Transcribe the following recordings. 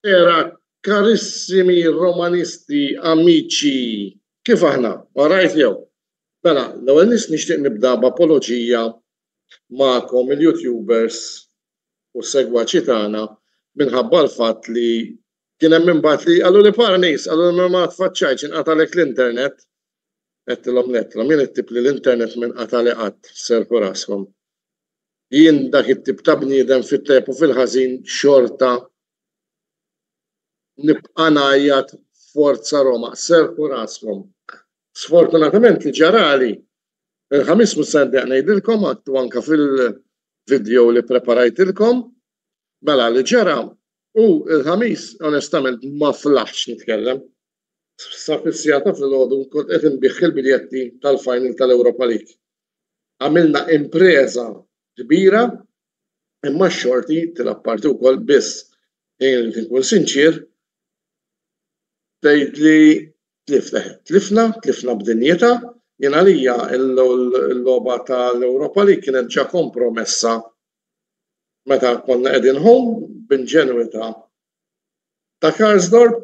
Era carissimi romanisti, amici, kif aħna? Warajt jew? Mela, l-ewwel nixtieq nibda b'apoloġija magħkom il-YouTubers u segwaċi tagħna minħabba l-fatt li kien hemm imbagħad li qalu li para nies, qalu li ma tfaċċajtx inqatalek l-internet. Qedtilhom lettlhom jien ittib li l-internet minqatali qatt, serħu raskom. Jien dak it-tip ta' bniedem fit-tep u fil-ħażin xorta nibqa' ngħajjad forza Roma, serħu raskom. Sfortunatament li ġarali, il-ħamis mis-sendeq ngħidilkom għattu anke fil-video li preparajtilkom, mela li ġara u il-ħamis onestament ma flaħx nitkellem. Sa fis-sijata fil-ħodu kont qed inbiħħ il-biljetti tal-final tal-Europa League. Għamilna impreza kbira imma x-xorti tilab parti wkoll biss jien li nkun sinċir tgħid li tlifna b'dinjeta jien għalija l-logħba tal-Europa League kienet ġa kompromessa meta konna qegħdin home b'inġenwità ta' Karsdorp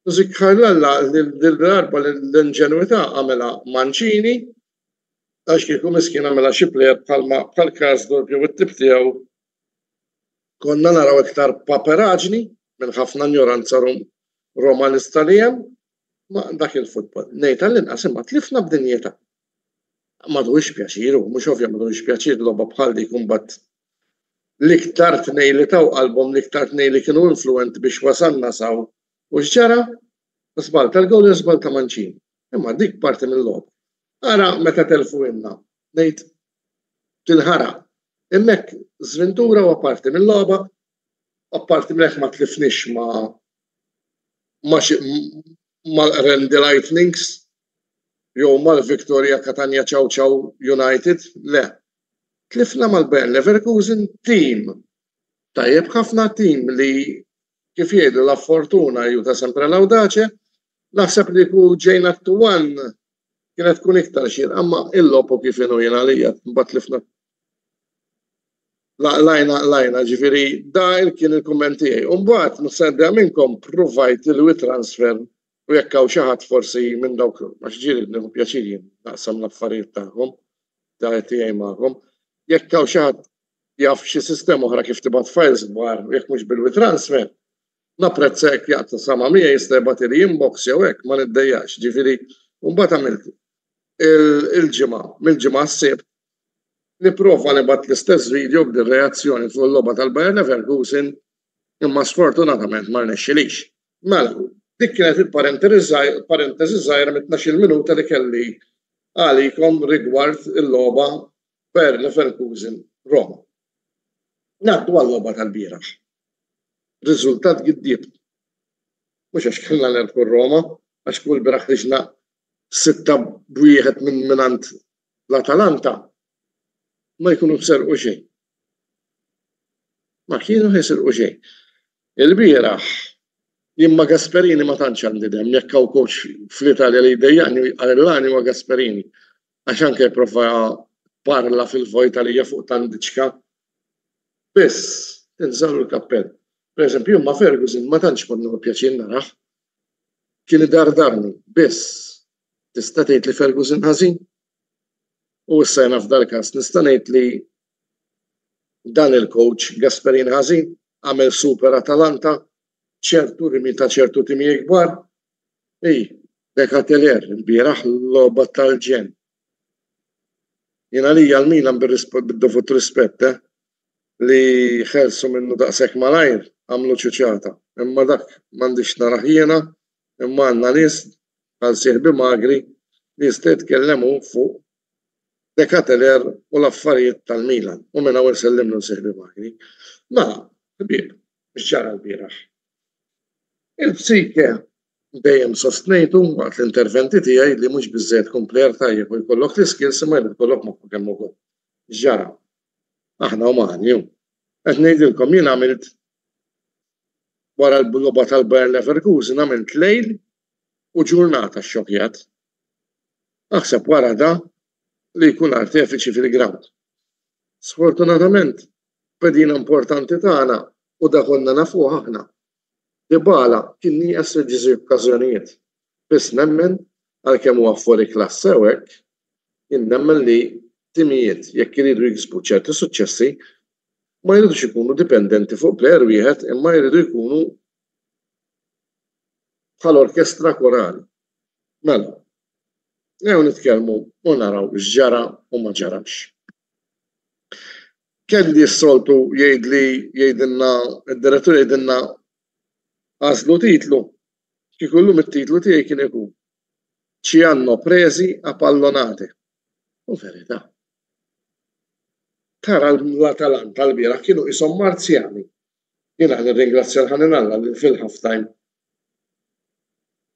Zikkarella l-darba l-inġenwità għamela Mancini għax kieku miskin għamela xi plejer bħal Karsdorp jew it-tip tiegħu konna naraw iktar paperaġni minn ħafna ignoranza romanista li hemm ma' dak il-futbol. Ngħid għall-inqas imma tlifna b'dinjeta. M'għadux pjaċir u mhux ovvja m'għadux pjaċir logħba bħal dik imbagħad l-iktar tnejn li taw qalbhom l-iktar tnejn li kienu influenti biex wasalna saw u x'ġara? Żball tal-gowl żball ta' Mancini. Imma dik parti mill-logħba. Ara meta telfu inna, ngħid tilħara. Hemmhekk żventura huwa parti mill-logħba, apparti minn hekk ma tlifniex mal-Randy Lightnings jew mal-Victoria Catania Ciao Ciao United, le. Tlifna mal-Bayer Leverkusen team. Tajjeb ħafna team li kif jgħidu la fortuna juta sempre l-awdaċe, naħseb li ku ġejna t-tuwan kienet tkun iktar xir, amma il-lopu kif jenu jena li mbagħad tlifna. Lajna ġifieri da kien il-kumment tiegħi. Mbagħad nistedda minnkom provajt il-WeTransfer u jekk hawn xi ħadd forsi minn dawk għax ġieli nieħu pjaċir jien naqsam l-affarijiet tagħhom tiegħi magħhom. Jekk hawn xi ħadd jaf xi sistema oħra kif tibgħat files kbar u jekk mhux bil-WeTransfer, napprezza jekk jaqta' sama mija jista' jibgħat il-inbox jew hekk ma niddejjax. Ġifieri mbagħad għamilt il-ġimgħa mill-ġimgħa s-sibt nipprova nibgħat l-istess video b'dir-reazzjoni fuq il-logħba tal-Bayer Leverkusen imma sfortunatament ma rnexxilix. Mela, dik kienet il-parentesi żgħira mit-12 minuta li kelli għalikom rigward il-logħba Bayer Leverkusen Roma. Ngħaddu għall-logħba tal-bieraħ. Riżultat giddieb. Mhux għax kellna nerbħu Roma, għax kull bieraħ riġna 6-1 minn l-Atalanta ma jkunu bserqu xejn. Ma kienu ħisirqu xejn. Il-bieraħ jien ma' Gasperini ma tantx għandi dem, jekk hawn coach fl-Italja li jdejjaqni għallani ma' Gasperini għax anke jipprova parla fil-vojta li hija fuq tandiċka. Biss tinżalu l-kappell. Pereżempju ma' Ferguson ma tantx kont nieħu pjaċir naraħ. Kien idardarni, biss tista' tgħid li Ferguson ħażin? U issa jena f'dal każ nista' ngħid li dan il-coach Gasperini ħażin għamel super Atalanta ċertu rimi ta' ċertu timi kbar. Dekateler il-bieraħ l-logħba tal-ġen. Jiena lija l-Milan bid-dovut rispett li ħelsu minnu daqshekk malajr għamlu ċuċjata. Imma dak m'għandix naraħ jiena, imma għandna nies għal sieħbi magri li jista' jitkellemu fuq Dekateler u l-affarijiet tal-Milan. U minn hawn sellimnu sieħbi magri. Ma, kbir, mhix ġara l-bieraħ. Il-psike dejjem sostnejtu waqt l-interventi tiegħi li mhux biżżejjed kumplejer tajjeb u jkollok l-iskills imma jrid ikollok moħħok kemm ukoll. Ġara, aħna umani hu. Qed ngħidilkom jien għamilt wara l-logħba tal-Bayer Leverkusen għamilt lejl u ġurnata xxokjat. Aħseb wara da li jkun artefiċi fil-ground. Sfortunatament, pedina importanti tagħna u da konna nafuh aħna. Dybala kien nieqes ġiżi okkażjonijiet. Biss nemmen għalkemm huwa fuori klass hekk, jien nemmen li timijiet jekk iridu jiksbu ċerti suċċessi ma jridux ikunu dipendenti fuq plejer wieħed imma jridu jkunu bħal-orkestra korali. Mela, jew nitkellmu u naraw x'ġara u ma ġarax. Kelli s-soltu jgħidilna id-direttur jgħidilna għażlu titlu, kieku llum it-titlu tiegħi kien ikun ci hanno presi appallonati. U verità. Tara l-Atalanta l-bieraħ kienu qishom marzjani. Jiena nirringrazzja l-ħanin Alla li fil-halftime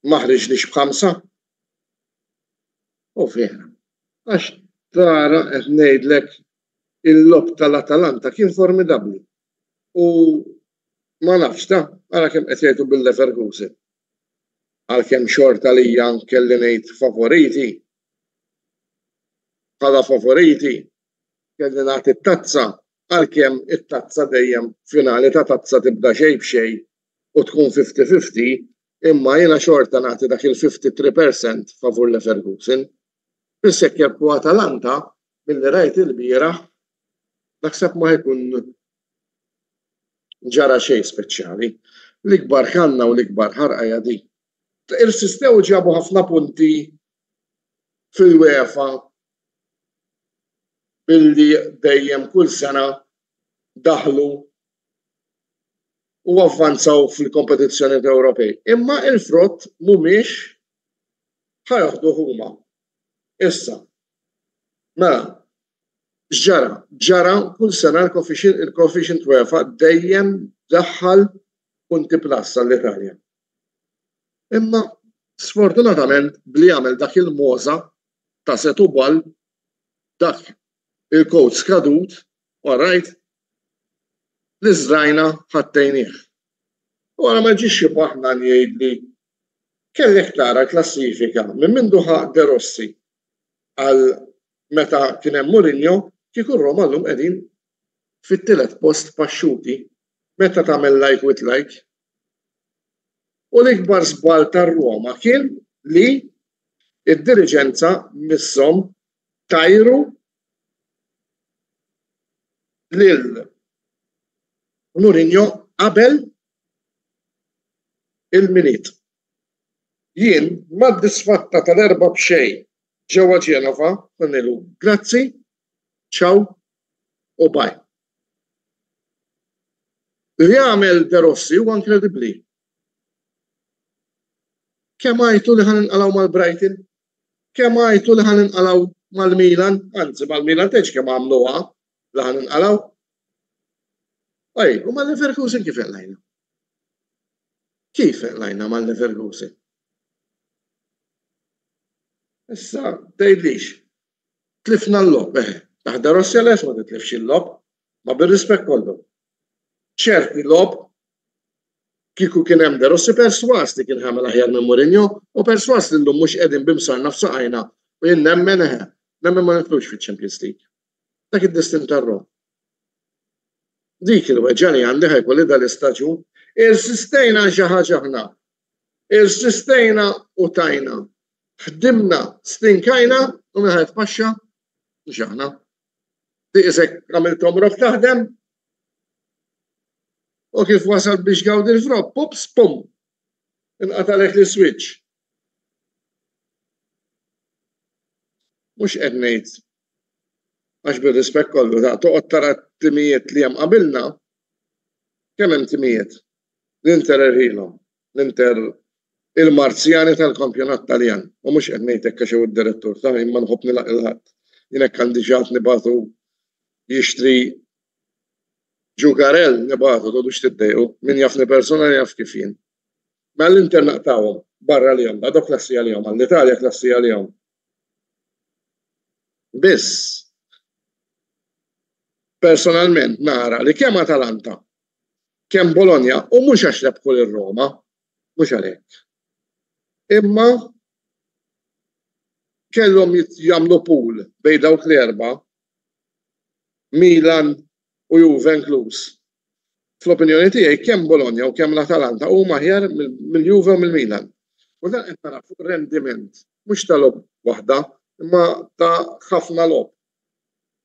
ma ħriġniex b'5. U vera. Għax tara qed ngħidlek il-lob tal-Atalanta kien formidabbli. U ma nafx ta' ara kemm qed jgħidu bil-Leverkusen. Għalkemm xorta li kelli ngħid favoriti. Bħala favoriti kelli nagħti t-tazza għalkemm it-tazza dejjem finali ta' tazza tibda xejn b'xejn u tkun 50-50 imma jiena xorta nagħti dak il-53% favur Leverkusen. Biss hekk jekk Atalanta milli rajt il-bieraħ naħseb ma jkun ġara xejn speċjali. L-ikbar ħanna u l-ikbar ħarqajja di. Irsistew ġabu ħafna punti fil-UEFA billi dejjem kull sena daħlu u avvanzaw fil-kompetizzjonijiet Ewropej. Imma il-frott mhumiex ħajaħdu huma. Issa. Mela, ġara kull sena il-coefficient UEFA dejjem daħħal punti plus għall-Italja. Imma sfortunatament bli għamel dak il-moza ta' Setubal dak il-coach skadut, alright, li żrajna ħattejnieh. U għara ma ġiex jibaħna jgħidli kellek tara klassifika minn mindu De Rossi għal meta kien hemm Mourinho kieku Roma llum qegħdin fit-tielet post paxxuti meta tagħmel like with like. U l-ikbar żball tar-Roma kien li id-diriġenza misshom tajru lil Mourinho qabel il-miliet. Jien mad-disfatta tal-4 b'xejn ġewwa Ġenova qulnilu grazzi, ciao u bye. Li għamel De Rossi huwa inkredibbli. Kemm għajtu li ħaninqalgħu mal-Brighton? Kemm għajtu li ħaninqalgħu mal-Milan? Anzi, mal-Milan tgħidx kemm għamluha li ħaninqalgħu. U mal-Leverkusen kif inqlajna? Kif inqlajna mal-Leverkusen? Issa tgħidlix. Tlifna l-lob, taħt De Rossi għalex ma titlifx il-lob, ma bir-rispett kollu. ċerti lob kieku kien hemm De Rossi perswas li kien ħamel aħjar minn Mourinho u perswas li llum mhux qegħdin bimsarna f'saqajna u jien nemmen ma nitlux fiċ-Champions League. Dak id-destin tar-Rom. Dik il-weġġa li għandi ħajkolli dal-istaġun irsistejna xi ħaġa aħna. Irsistejna u tajna. Ħdimna, stinkajna u minn ħadd paxxa mhux aħna. Tiqisek għamilthom rok taħdem. U kif wasal biex gawdi l-frott, pups, pum, inqatalek l-switch. Mhux qed ngħid għax bir-rispett kollu toqgħod tara t-timijiet li hemm qabilna, kemm hemm timijiet. L-Inter irħilhom, l-Inter il-Marzjani tal-Kampjonat Taljan, u mhux qed ngħid hekk għax id-direttur ta' imma nħobb nilaq il-ħadd. Jien hekk għandi ġat nibagħtu jixtri Ġukarell nibagħtu dodux tiddejqu, min jafni persona jaf kif jien. Ma l-Inter naqtawhom barra li jom, dok klassija li jom, għall-Italja klassija li jom. Biss, personalment nara li kemm Atalanta, kemm Bologna, u mhux għax rebħu lir-Roma, mhux għalhekk. Imma kellhom jagħmlu pool bejn dawk l-erba' Milan u Juve inkluż. Fl-opinjoni tiegħi kemm Bologna u kemm l-Atalanta huma aħjar mill-Juve u mill-Milan. U dan qed nara fuq rendiment mhux ta' logħba waħda, imma ta' ħafna logħb.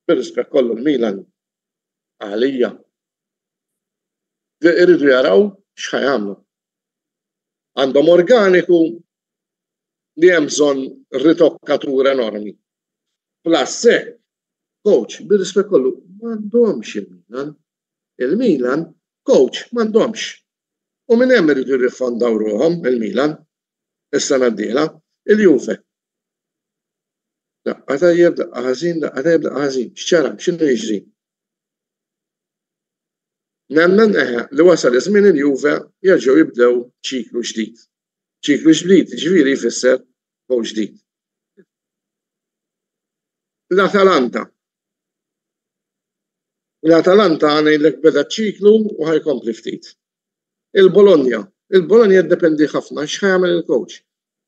Bir-rispett kollu l-Milan għalija. Iridu jaraw x'ħajamlu. Għandhom organiku li hemm bżonn ritokkatura enormi. Plus coach, bir-rispett kollu, m'għandhomx il-Milan. Il-Milan, coach, m'għandhomx. U minn hemm iridu jirrifondaw ruhom il-Milan, is-sena d-dieħla, il-Juve. Għata jibda ħażin, x'ċara, x'inhu jiġri? Nemmen li wasal iż-żmien il-Juve jerġgħu jibdew ċiklu ġdid. ċiklu ġdid, ġifieri jfisser coach ġdid. L-Atalanta ngħidlek beda ċiklu u ħajkompli ftit. Il-Bologna jiddependi ħafna x'ħajamel il-coach.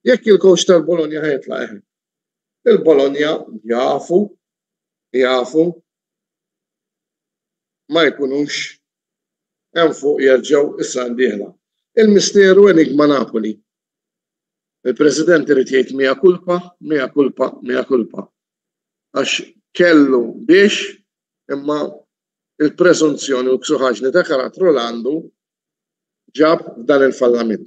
Jekk il-coach tal-Bologna ħajtlaq il-Bologna jafu ma jkunux hemm fuq jerġgħu issa d-dieħla. Il-misteru enigma Napoli. Il-President irid jgħid mea culpa. Għax kellu biex imma il-presunzjoni u l-ksuħaġni ta' karattru għandu ġab f'dan il-fallament.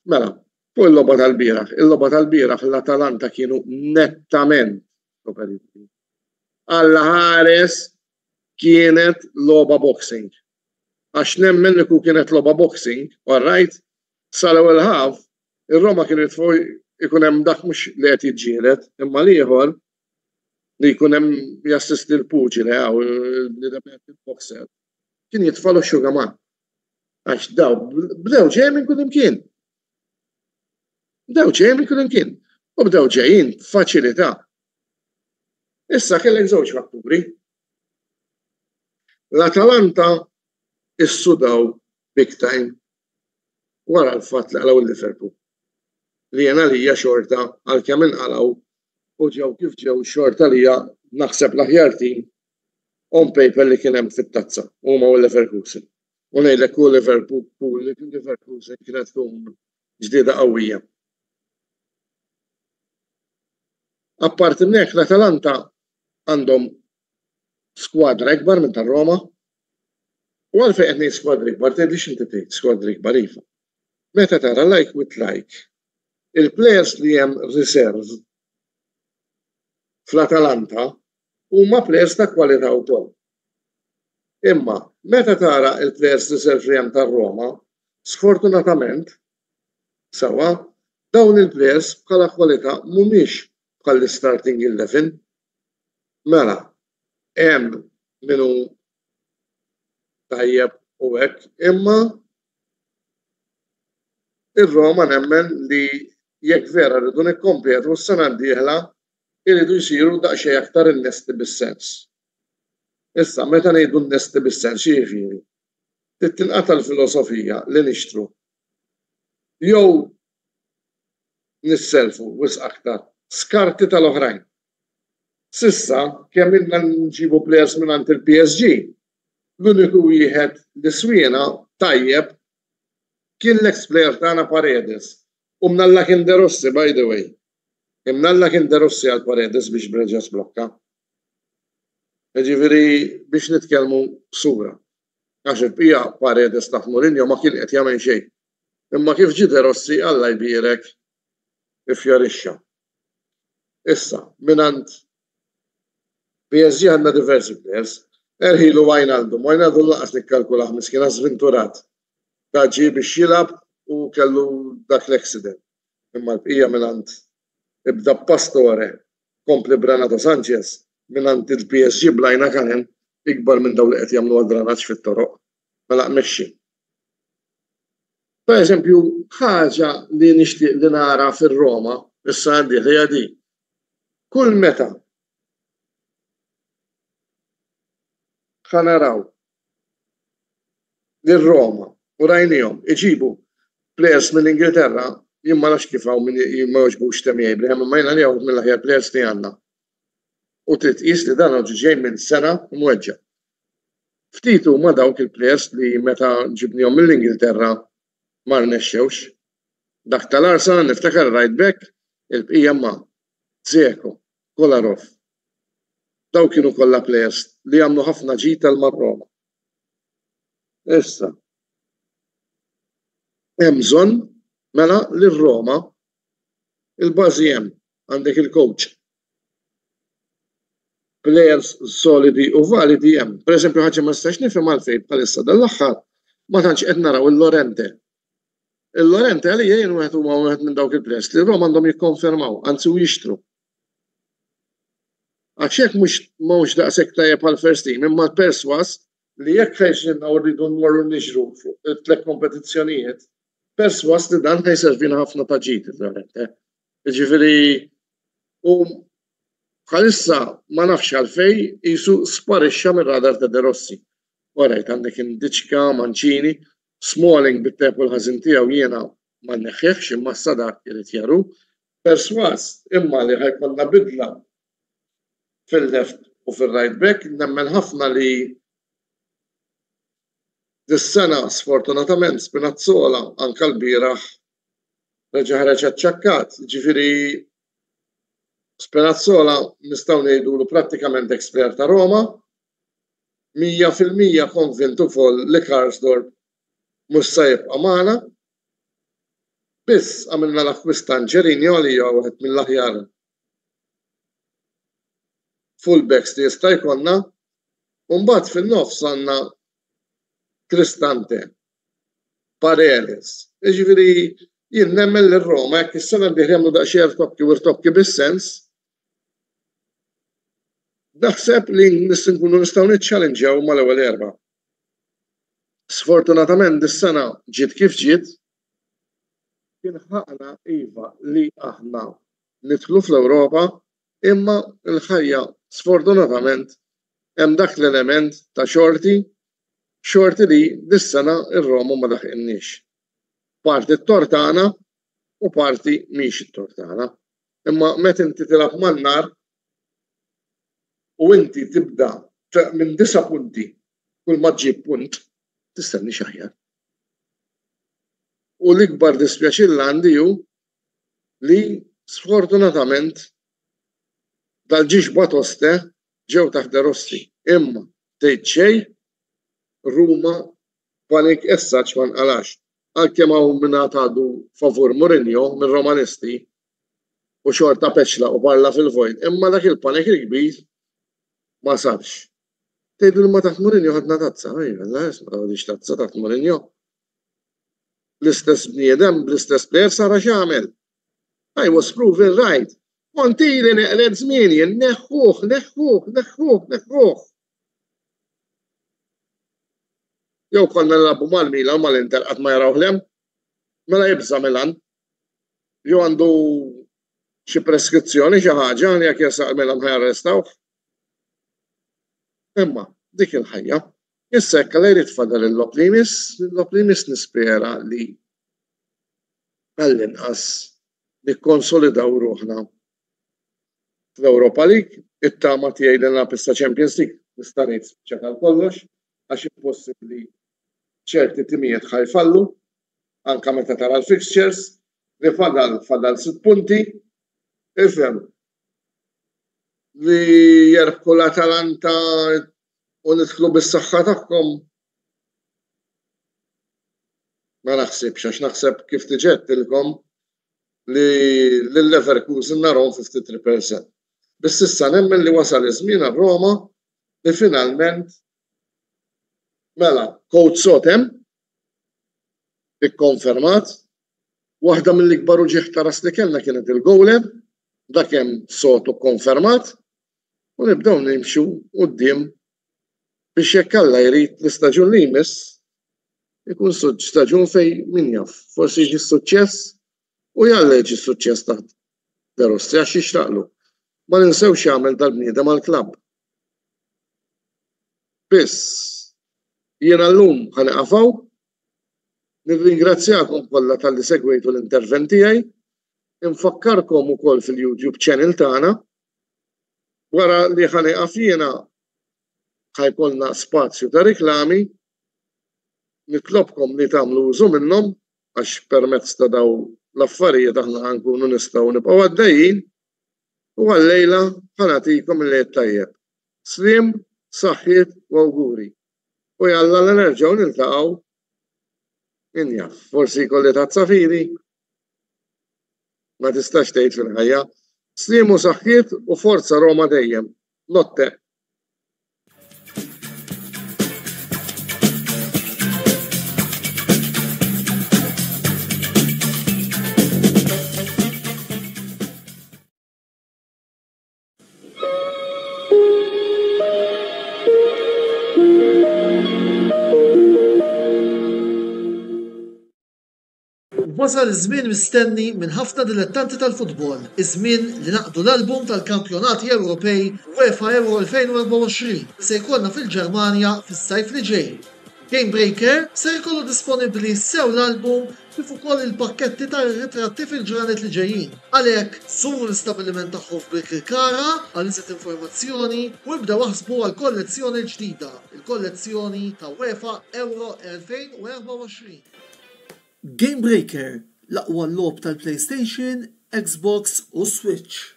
Mela, fuq il-logħba tal-bieraħ. Il-logħba tal-bieraħ l-Atalanta kienu nettament superiori. Għall-ħares kienet logħba boxing. Għax nemmen li kienet logħba boxing, all right, sal-ewwel ħaf, ir-Roma kienu jitfgħu ikun hemm dak mhux li qed jiġġieled, imma l-ieħor li jkun hemm jassisti l-puġile hawn il-boxer. Kien jitfgħu xugaman. Għax daw bdew ġej minn kull imkien. U bdew ġejjin f'faċilità. Issa kellek żewġ fatturi. L-Atalanta issudaw big time wara l-fatt li qalaw il-Liverpool. Li jena li hija xorta għalkemm inqalgħu u ġew kif ġew xorta li hija naħseb l-aħjar tim on paper li kien hemm fit-tazza huma u Leverkusen. U ngħidlek u Leverkusen kienet tkun ġdieda qawwija. Apparti minn hekk l-Atalanta għandhom skwadra ikbar minn tar-Roma. U għalfejn qed ngħid skwadra ikbar, tgħidlix inti tgħid skwadra ikbar iva. Meta tara like with like, il-players li hemm reserve fl-Atalanta huma players ta' kwalità wkoll. Imma meta tara il-players reserve li hemm tar-Roma, sfortunatament sewwa dawn il-players bħala kwalità mhumiex bħall-starting 11. Mela, hemm minnu tajjeb u hekk, imma ir-Roma nemmen li jekk vera rridu nikkompetu s-sena d-dieħla iridu jsiru daqsxejn aktar innesti bis-sens. Issa meta ngħidu nnesti bis-sens jiġifieri. Tinqata' l-filosofija li nixtru. Jew nisselfu wisq aktar skarti tal-oħrajn. Sissa kemm ilna nġibu players mingħand il-PSG, l-uniku wieħed li swieنا tajjeb kien l-ex-player tagħna Paredes. U mnalla kien De Rossi, by the way. Mnalla kien De Rossi għal Paredes biex Breġa sblokka. Ġifieri biex nitkellmu sura. Għax il-bqija Paredes taħt Mourinho ma kien qed jagħmel xejn. Imma kif ġie De Rossi Alla jbierek ifjarixxa. Issa, minant PSG għandna diversi players. Erħilu Wijnaldum laqas nikkalkulaħ miskien żventurat. Ta' ġie biex jilab u kellu dak l-accident. Imma l-bqija minant ibda Pastore kompli Branato Sanchez minant il-PSG blajna kanen ikbar minn dawn li qed jagħmlu għad-dranaġġ fit-toroq. Mela mmexxi. Per eżempju, ħaġa li nixtieq li nara fir-Roma, issa għandi ħija di. Kull meta ħanaraw lir-Roma u rajnihom iġibu plejers mill-Ingilterra, jien ma nafx kif hawn min ma jogħġbux temmi Abraham, imma jiena li hawn mill-aħjar plejers li għandna. U trid tqis li dan ġej minn sena mweġġa'. Ftit huma dawk il-plejers li meta ġibnihom mill-Ingilterra ma rnexxewx. Dak tal-Arsenal niftakar right back il-bqija ma' Dzeko, Kolarov. Daw kienu kollha plejers li għamlu ħafna ġital mar-Roma. Issa. Hemm bżonn mela lir-Roma il-bażi hemm għandek il-coach. Players solidi u validi hemm. Pereżempju ħaġa ma nistax nifhem għalfejn bħalissa dal-aħħar ma tantx qed naraw il-Lorente. Il-Lorente għalija jien wieħed huma wieħed minn dawk il-players li Roma għandhom jikkonfermaw, anzi u jixtru. Għax hekk mhux daqshekk tajjeb għal first team, imma perswas li jekk ħejxinna u rridu nmorru nixru fuq it-tliet kompetizzjonijiet, perswas li dan ħajservina ħafna ta' ġid il-Lorente. Jiġifieri u bħalissa ma nafx għalfejn qisu sparixxa mir-radar ta' De Rossi. Orajt għandek Indiċka, Mancini, Smalling bit-tepul ħażin tiegħu jiena ma nneħħieħx imma s-sadak irid jaru. Perswas imma li ħajkollna bidla fil-left u fil-right back, nemmen ħafna li dis-sena sfortunatament Spinazzola anke l-bieraħ reġa' ħareġ aċċakkat. Ġifieri Spinazzola nistgħu ngħidulu prattikament ekspert ta' Roma, 100% konvint ukoll li Karsdorp mhux se jibqa' magħna. Biss għamilna l-akkwist Angelino li huwa wieħed mill-aħjar fullbacks li jista' jkollna, u mbagħad fin-nofs għandna Cristante, Paredes. Jiġifieri jien nemmen lir-Roma jekk is-sena d-dieħla jagħmlu daqsxejn rtokki u rtokki bis-sens, naħseb li nkunu nistgħu niċċallenġjaw mal-ewwel erba'. Sfortunatament dis-sena ġiet kif ġiet, kien ħaqna iva li aħna nidħlu fl-Ewropa, imma l-ħajja sfortunatament hemm dak l-element ta' xorti li dis-sena ir-Roma ma daħqinniex. Parti t-tortana u parti mhix it-tortana. Imma meta inti tilab man-nar u inti tibda minn 9 punti kull ma ġġib punt, tistenni xaħjar. U l-ikbar dispjaċir għandi hu li sfortunatament dal-ġiex Batoste ġew taħt De Rossi. Imma tgħid xejn Ruma panik essaċ ma nqalax. Għalkemm hawn min għadu favur Mourinho minn Romanisti u xorta peċla u barla fil-vojt, imma dak il-panik il-kbir ma sarx. Tgħidu ma taħt Mourinho ħadna tazza, ma għadix tazza taħt Mourinho. L-istess bniedem, l-istess plejer sara x'għamel. I was proven right. Kontili neqled żmieni, neħħuh. Jew konna nilagħbu mal-Milan mal-Inter qatt ma jaraw ħlem, mela jibża Milan. Jew għandu xi preskrizzjoni xi ħaġa li jekk jasaq Milan ħajarrestawh. Imma dik il-ħajja. Issa hekk għal jrid tfadal l-Loplimis nispera li għall-inqas nikkonsolidaw ruħna fl-Europa League, it-tama tiegħi li nagħlab issa Champions League nista' ngħid ċekal kollox għax impossibbli ċerti timijiet ħajfallu anke meta tara l-fixtures li fadal 6 punti, ifhem li jerbħu l-Atalanta u nidħlu bis-saħħa tagħhom. Ma naħsibx għax naħseb kif tiġettilkom li l-Leverkusen narhom 53%. Biss issa nemmen li wasal iż-żmien għar-Roma li finalment mela coach Sotem ikkonfermat, waħda mill-ikbar uġieħ taras li kellna kienet il-Gowler, dak hemm Soto konfermat, u nibdew nimxu quddiem biex jekk Alla jrid l-istaġun li jmiss ikun staġun fej min jaf, forsi jiġi suċċess u jalla jiġi suċċess taħt De Rossi għax jixtaqlu. Ma ninsewx jagħmel dal-bniedem għall-klabb. Biss jiena llum ħaniqafaw, nirringrazzjakom kollha talli segwejtu l-intervent tiegħi, infakkarkom ukoll fil-YouTube channel tagħna wara li ħaniqaf jiena ħajkollna spazju ta' riklami, nitlobkom li tagħmlu użu minnhom għax permezz ta' daw l-affarijiet aħna nkunu nistgħu nibqgħu għaddejjin u għallejla ħanatikom il-lejl tajjeb. Slim, saħħiet u awguri. U jalla l-nerġgħu niltaqgħu min jaf, forsi jkolli tazza fili, ma tistax tgħid fil-ħajja. Slim u saħħiet u forza Roma dejjem. Notte. Wasal iż-żmien mistenni minn ħafna dilettanti tal-futbol, iż-żmien li naqdu l-album tal-Kampjonati Ewropej UEFA Euro 2024 se jkollna fil-Ġermanja fis-sajf li ġej. Game Breaker se jkollu disponibbli sew l-album kif ukoll il-pakketti tar-ritratti fil-ġranet li ġejjin. Għalhekk żuru l-istabbiliment tagħhom f'Birkirkara għal iżjed informazzjoni u ibdew waħsbu għal kollezzjoni ġdida, il-kollezzjoni ta' UEFA Euro 2024. Game Breaker, l-aqwa l-lob tal-PlayStation, Xbox u Switch.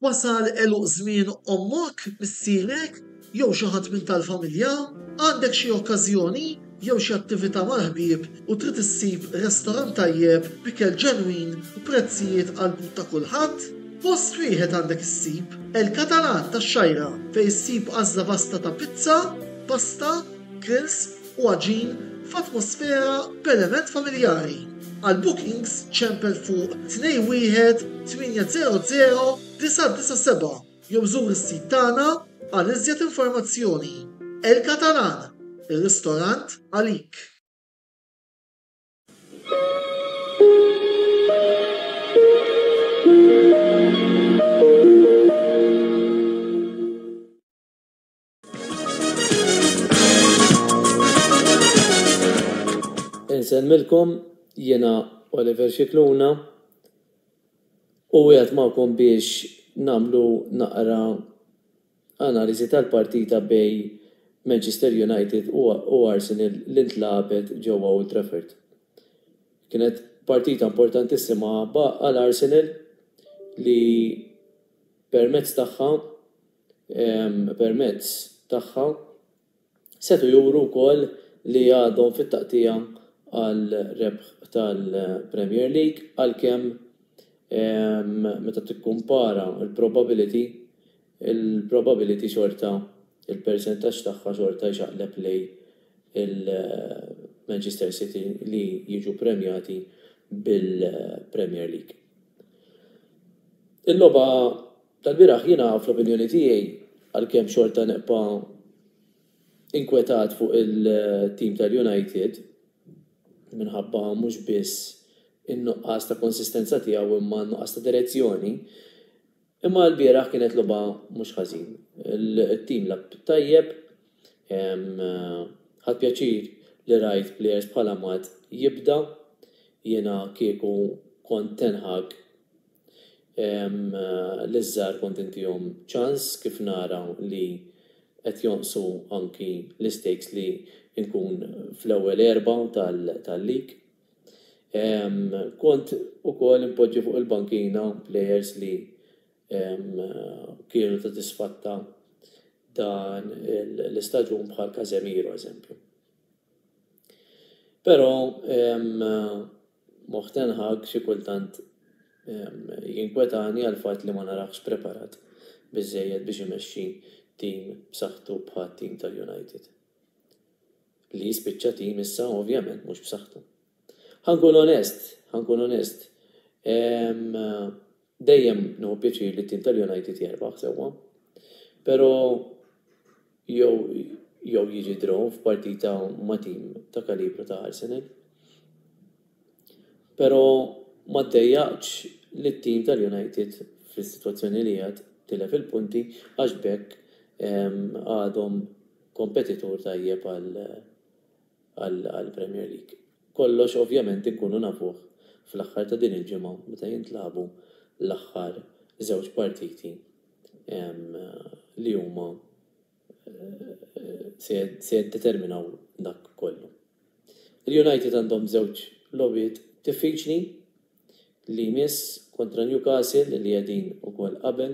Wasal eluq żmien ommok, missierek, jew xi ħadd minn tal-familja, għandek xi okkażjoni jew xi attività mal-ħbieb u trid issib restorant tajjeb b'ikel ġenwin u prezzijiet qalbut ta' kulħadd, post wieħed għandek issib El-Katalan tax-Xajra fejn issib għażla vasta ta' pizza, pasta, grills u għaġin f'atmosfera b'element familjari. Għal bookings ċempel fuq 21-800-997 jew żur is-sit tagħna għal iżjed informazzjoni. El-Katalan, ir-ristorant għalik. Insemmilkom jiena Oliver Xikluna u għed ma'kom biex namlu naqra analiżi tal-partita bej Manchester United u Arsenal li ntlaqbet ġewwa Old Trafford. Kienet partita importantissima għal Arsenal li permezz tagħha setu juru wkoll li għadhom fit-taqtija għal rebħ tal-Premier League għalkemm meta tikkumpara il-probability xorta il-percentaġġ tagħha xorta jxaqleb lej il-Manchester City li jiġu premjati bil-Premier League. Il-logħba tal-bieraħ jiena fl-opinjoni tiegħi għalkemm xorta neqpa' inkwetat fuq il-tim tal-United minħabba mhux biss in-nuqqas ta' konsistenza tiegħu imma nuqqas ta' direzzjoni, imma l-bieraħ kienet logħba mhux ħażin. Il-tim lab tajjeb, ħadd pjaċir li rajt plejers bħala Mat jibda, jiena kieku kont Ten Hag l-iżżar kont intihom ċans kif nara li qed jonqsu anki l-stakes li nkun fl-ewwel erba' tal-lig. Kont ukoll impoġġi fuq il-bankina players li kienu ta' tisfatta dan l-istaġun bħal Casemiro, eżempju. Però Ten Hag xi kultant jinkwetani għal fatt li ma narax preparat biżżejjed biex imexxi tim b'saħħtu bħal tim tal-United. Li jispiċċa tim issa ovvjament mhux b'saħħtu. Ħankun onest. Dejjem nieħu pjaċir li t-tim tal-United jerbaħ sewwa. Però jew jiġi draw f'partita ma' tim ta' kalibru ta' Arsenal. Però ma ddejjaqx li t-tim tal-United fis-sitwazzjoni li għad tilef il-punti għax bekk għadhom kompetitur tajjeb għall-Premier League. Kollox ovvjament inkunu nafuh fl-aħħar ta' din il-ġimgħa meta jintlabu l-aħħar żewġ partiti li huma se determinaw dak kollu. Il-United għandhom żewġ logħbiet diffiċli li jmiss kontra Newcastle li qegħdin ukoll qabel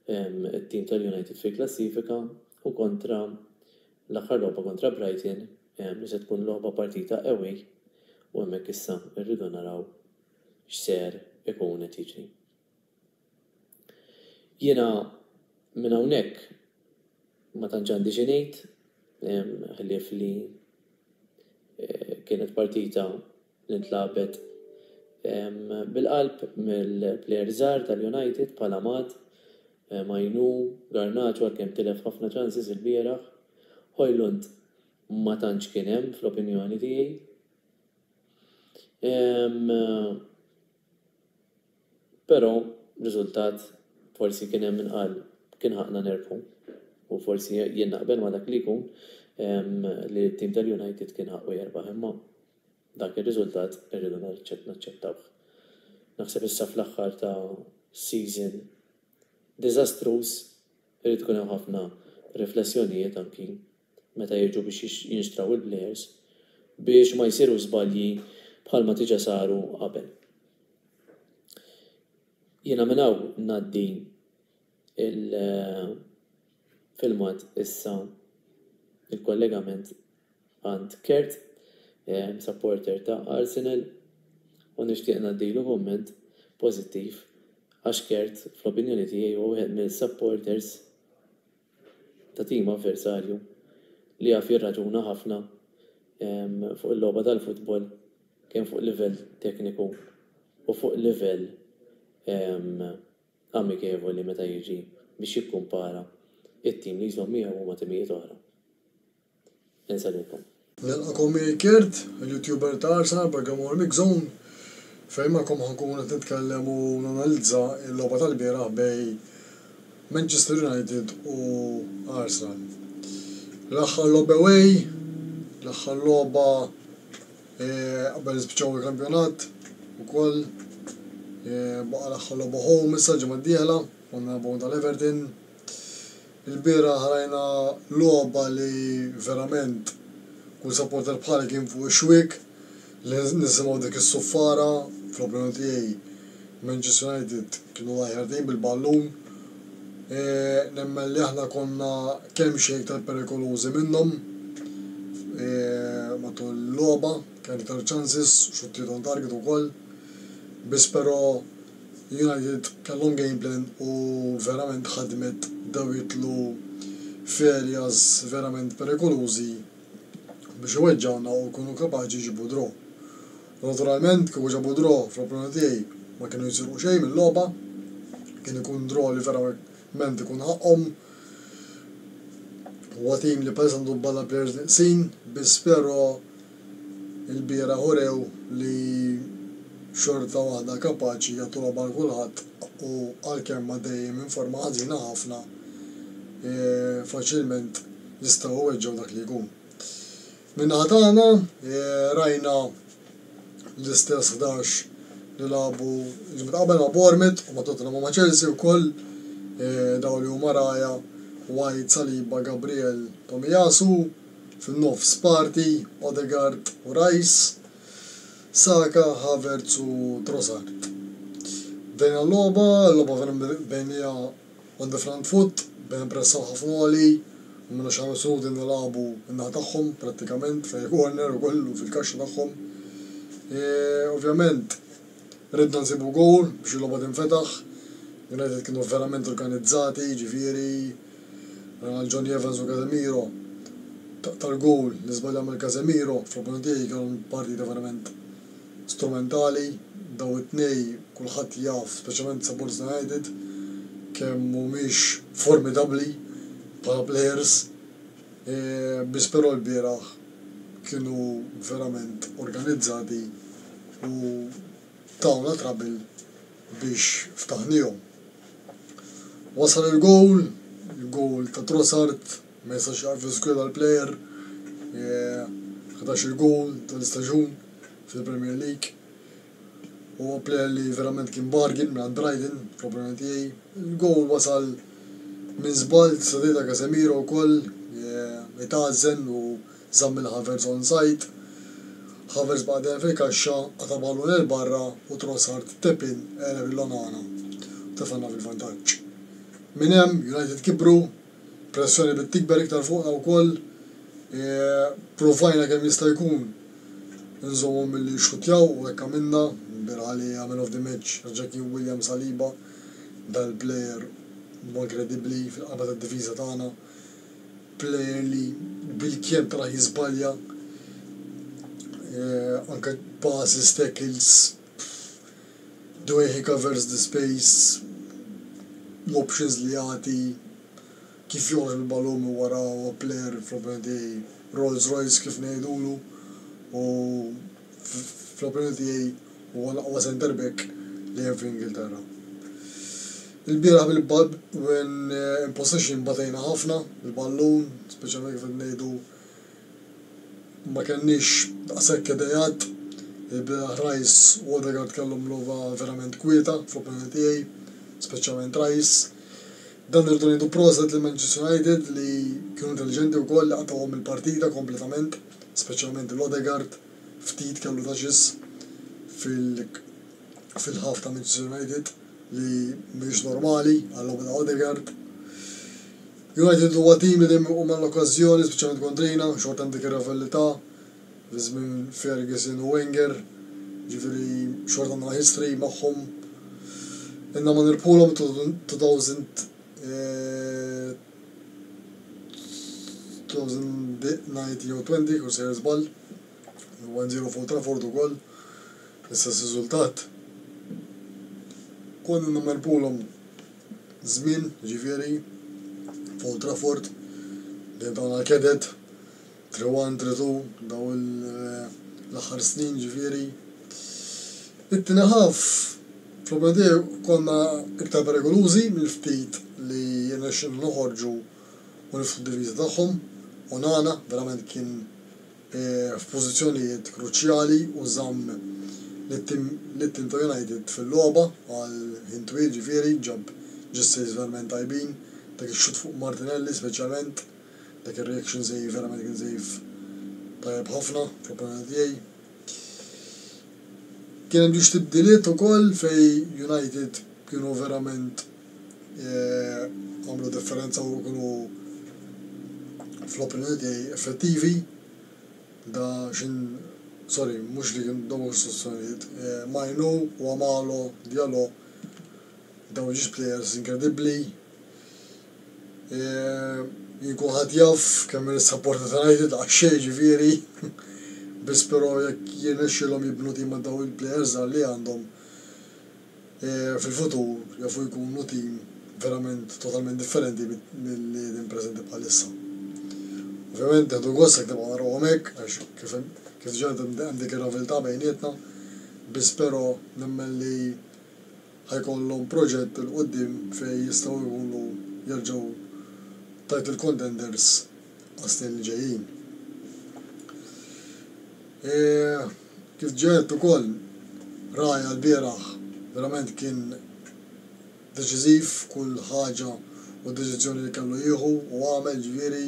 it-tim tal-United fil-klassifika u kontra l-aħħar logħba kontra Brighton li se tkun logħba partita away u hemmhekk issa rridu naraw x'ser ikun qed jiġri. Jiena minn hawnhekk ma tantx għandi xi ngħid ħlief li kienet partita li ntlabet bil-qalb mill-plejer żgħar tal-United bħala Mad, Majnu, Garnacho għalkemm tilef ħafna chances il-bieraħ, Højlund ma tantx kien hemm fl-opinjoni tiegħi. Però riżultat forsi kien hemm inqal kien ħaqna nerbħu u forsi jien naqbel ma dak li jkun li t-tim tal-United kien ħaqqu jerbaħ imma dak ir-riżultat irridu naċċettawh. Naħseb issa fl-aħħar ta' season diżastruż irid tkun hemm ħafna riflessjonijiet anki meta jiġu biex jinxtraw il-players biex ma jsiru żbalji bħalma tiġa saru qabel. Jiena minn hawn ngħaddi il-filmat issa il-kollegament għand Kert, supporter ta' Arsenal, u nixtieq ngħaddilu kumment pożittiv għax Kert fl-opinjoni tiegħi huwa wieħed mill-supporters ta' tim avversarju li jaf jirraġuna ħafna fuq il-logħba tal-futbol kemm fuq livell tekniku u fuq livell amikevoli meta jiġi biex jikkumpara it-tim li jżomm miegħu huma timijiet oħra. Insalilkom. Nilqakom Kert, il-YouTuber ta' Arsenal Bergamo Mix Zone, fejn magħkom ħankun qed nitkellem u nanalizza l-logħba tal-bieraħ bej Manchester United u Arsenal. L-aħħar logħba away, l-aħħar logħba qabel nispiċċaw il-kampjonat ukoll baqa l-aħħar logħba home issa ġimgħa d-dieħla konna nabgħu tal-Everton. Il-bieraħ rajna logħba li verament kull supporter bħali kien fuq ix-xwiek li nisimgħu dik is-suffara fl-opinjoni tiegħi Manchester United kienu ħajħardin bil-ballun. Nemmen li aħna konna kemm xejn iktar perikolużi minnhom matul l-logħba, kien iktar chances, xutti on target ukoll. Biss però United kellhom game plan u verament ħadmet daw jitlu f'areas verament perikolużi biex iweġġawna u jkunu kapaċi jġibu draw. Naturalment kieku ġabu draw fl-opinjoni tiegħi ma kienu jsiru xejn mill-logħba, kien ikun draw li verament ikun ħaqhom. Huwa tim li palissa għandu balla players neqsin, biss però il-biera ħurew li xorta waħda kapaċi jagħtu logħba l kulħadd u għalkemm ma dejjem informa ħażina ħafna faċilment jistgħu weġġgħu dak li jkun. Min-naħa tagħna rajna l-istess 11 li labu ġimgħa qabel ma' Bournemouth u ma' Tottenham u ma' Chelsea wkoll daw li huma Raya, White, Saliba, Gabriel, Tomiyasu, fin-nofs Partey, Odegaard u Rice. Saka, Havertz u Trossard. Bejn l-logħba bejnija on the front foot, bejn pressaw ħafna għali, u minna xaħna sudin nilabu innaħ tagħhom prattikament fej corner u kollu fil-kaxxa tagħhom. Ovvjament, ridna nsibu gowl biex il-logħba tinfetaħ. United kienu verament organizzati, ġifieri, John Evans u Casemiro tal-gowl li żbalja mill Casemiro fl-opponenti kienu partita verament strumentali, daw it-tnej kulħadd jaf, speċjalment supporters United, kemm mhumiex formidabbli bħala players, biss però l-bieraħ kienu verament organizzati u tawna trabil biex ftaħnihom. Wasal il-gowl ta' Trossard, ma jistax jaqf jiskweda l-player, 11 il-gowl tal-istaġun fil-Premier League. U player li verament kien bargain minn Brighton, probablement tiegħi. Il-gowl wasal minn żball sadita Casemiro wkoll, jitażen u żamm il-Havertz onside. Havertz baqdejn fil-kaxxa qata' ballun il barra u Trossard tepin qeleb il-lonana. Tefanna fil-vantaġġ. Minn hemm United kibru, pressjoni bit-tikber iktar fuqna wkoll, provajna kemm jista' jkun nżommhom milli xutjaw u hekk għamilna, birħali man of the match Jackie Williams Saliba, dal-player ma kredibbli fil-qalba tad-difiża tagħna, player li bil-kien traħ jiżbalja, anke passes, tackles, the way he covers the space, l-options li jagħti, kif joħroġ il-ballun minn wara u player fl-opponenti Rolls Royce kif ngħidulu, u fl-opponenti huwa l-aqwa center back li hemm fl-Ingilterra. Il-bieraħ in possession batejna ħafna il-ballun, speċjalment kif ngħidu ma kenniex daqshekk idejat, il-bieraħ Rice u Odegaard kellhom logħba verament kwieta fl-opponenti tiegħi, speċjalment Rice. Dan irdu ngħidu proset li Manchester United li kienu intelligenti wkoll li qatawhom il-partita kompletament, speċjalment l-Odegaard ftit kellu taċis fil-ħaf ta' Manchester United li mhix normali għall-logħba ta' Odegaard. United huwa tim li dejjem huma l-okkażjoni speċjalment kontrina, xorta għandek ir-rivalità fi żmien Ferguson u Wenger, ġifieri xorta għandna history magħhom. Inna ma nirpulhom 2019 u 20 u se żball 1-0 fuq Trafford ukoll, l-istess riżultat. Konna nirpulhom żmien ġifieri fuq Trafford li tagħna kedet 3-1, 3-2 daw l-aħħar snin ġifieri. It-tieni ħaf fl-opponenti konna iktar perikolużi mill-ftit li jirnexxin noħorġu u niftu d-diviża tagħhom, u Onana verament kien f'pożizzjonijiet kruċjali u żamm lit-tim ta' United fil-logħba għal ħin twil ġifieri, ġab ġestejs verament tajbin, dak ix-xut fuq Martinelli speċjalment, dak ir-reaction żej verament kien żejf tajjeb ħafna fl-opponenti tiegħi. Kien hemm ġiex tibdiliet ukoll fej United kienu verament għamlu differenza u kienu fl-opinjoni tiegħi effettivi. Mhux li kienu dawn is-sostituzzjonijiet. Majnu u Amalo, Diallo, dawn ġiex players inkredibbli. Jien kulħadd jaf kemm is-supporter ta' United għax-xejn ġifieri. Biss però jekk jirnexxilhom jibnu tim ma' dawn il-players li għandhom fil-futur jafu jkunu tim verament totalment differenti milli din preżenti bħalissa. Ovvjament neħdu gost jekk nibqgħu narawhom hekk għax kif diġà għandek ir-rivalità bejnietna, biss però nemmen li ħajkollhom proġett il qudiem fejn jistgħu jkunu jerġgħu title contenders għas-snin li ġejjin. Kif ġejt ukoll Raja l-bieraħ verament kien deċiżiv kull ħaġa u d-deċiżjoni li kellu jieħu u għamel ġifieri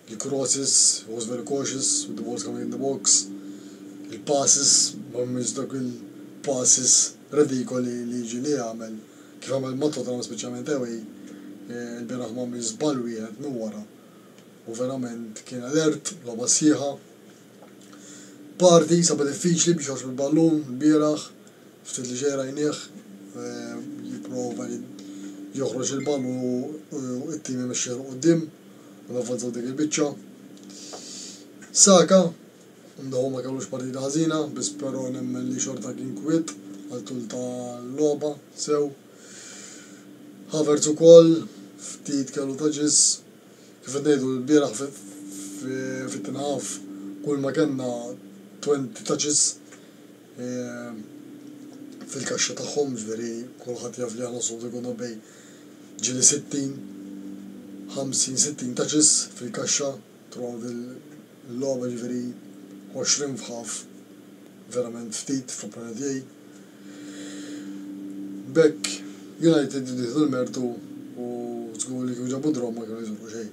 li crosses, he was very cautious with the balls coming in the box, il-passes mhumiex dak il-passes redikoli li jiġi li jagħmel kif għamel ma' Tottenham speċjalment ewej il-bieraħ mhumiex żball wieħed minn wara. U verament kien alert, logħba sħiħa. Parti saba diffiċli biex joħroġ bil-ballun il-bieraħ, ftit li ġej rajnieh jipprova joħroġ il-ball u t-tim imexxih quddiem u navvanzaw dik il-biċċa. Saka ndaw ma kellux partita ħażina, biss però nemmen li xorta kien kwiet għal tul tal-logħba sew. Havertz ukoll ftit kellu touches kif qed ngħidu l-bieraħ fit-tinħaf kull ma kellna 20 touches fil-kaxxa tagħhom, ġifieri kulħadd jaf li aħna soltu jkunu bej ġieli 50-60 touches fil-kaxxa throughout il-logħba, ġifieri 20 f'ħaf verament ftit f'opinjoni tiegħi. Bekk United jidħlu l-mertu u żgur li kieku ġabu drom ma kienu jżurru xejn.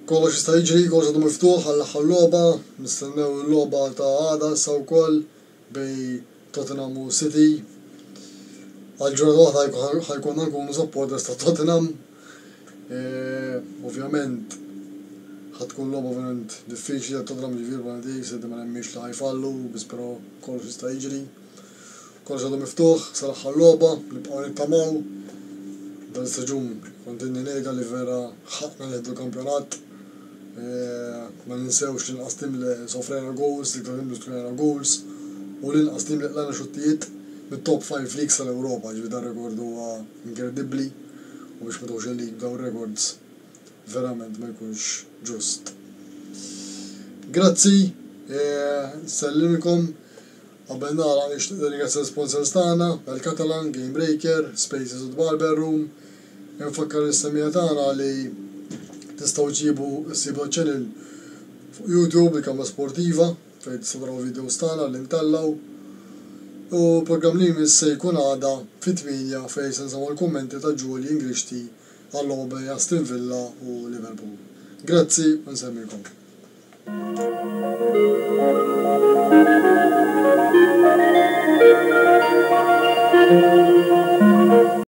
Kollox jista' jiġri, kollox għadu miftuħ għall-aħħar logħba, nistennew il-logħba ta' għada sa wkoll bej Tottenham u City. Għal-ġurnata waħda ħajkun nkunu supporters ta' Tottenham. Ovvjament ħatkun logħba verament diffiċli għal Tottenham ġifier ma City ma nemmix li ħajfallu, biss però kollox jista' jiġri. Kollox għadu miftuħ sal-aħħar logħba, nibqgħu nittamaw. Dan is-staġun kont inni ngħidha li vera ħaqna nieħdu l-kampjonat. Ma ninsewx li l-inqas tim li sofrejna goals, li ktar tim li sofrejna goals u l-inqas tim li qlana xuttijiet mit-top 5 leagues tal-Ewropa, ġifieri dan rekord huwa inkredibbli u biex ma tgħux il-league dawn records verament ma jkunx ġust. Grazzi, sellimkom qabel nagħlaq nixtieq nirringrazzja l-sponsors tagħna Bel-Catalan, Game Breaker, Spaces u Barber Room. Nfakkar is-semija tagħna li tistgħu ssibu channel fuq YouTube li kamra sportiva fejn tistgħu taraw videos tagħna li ntellaw. U programm li jmiss se jkun għada fit-8 fejn se nżammu l-kummenti ta' Ġuli Ingrixti għall-logħba Aston Villa u Liverpool. Grazzi u nsemmikom. Thank you.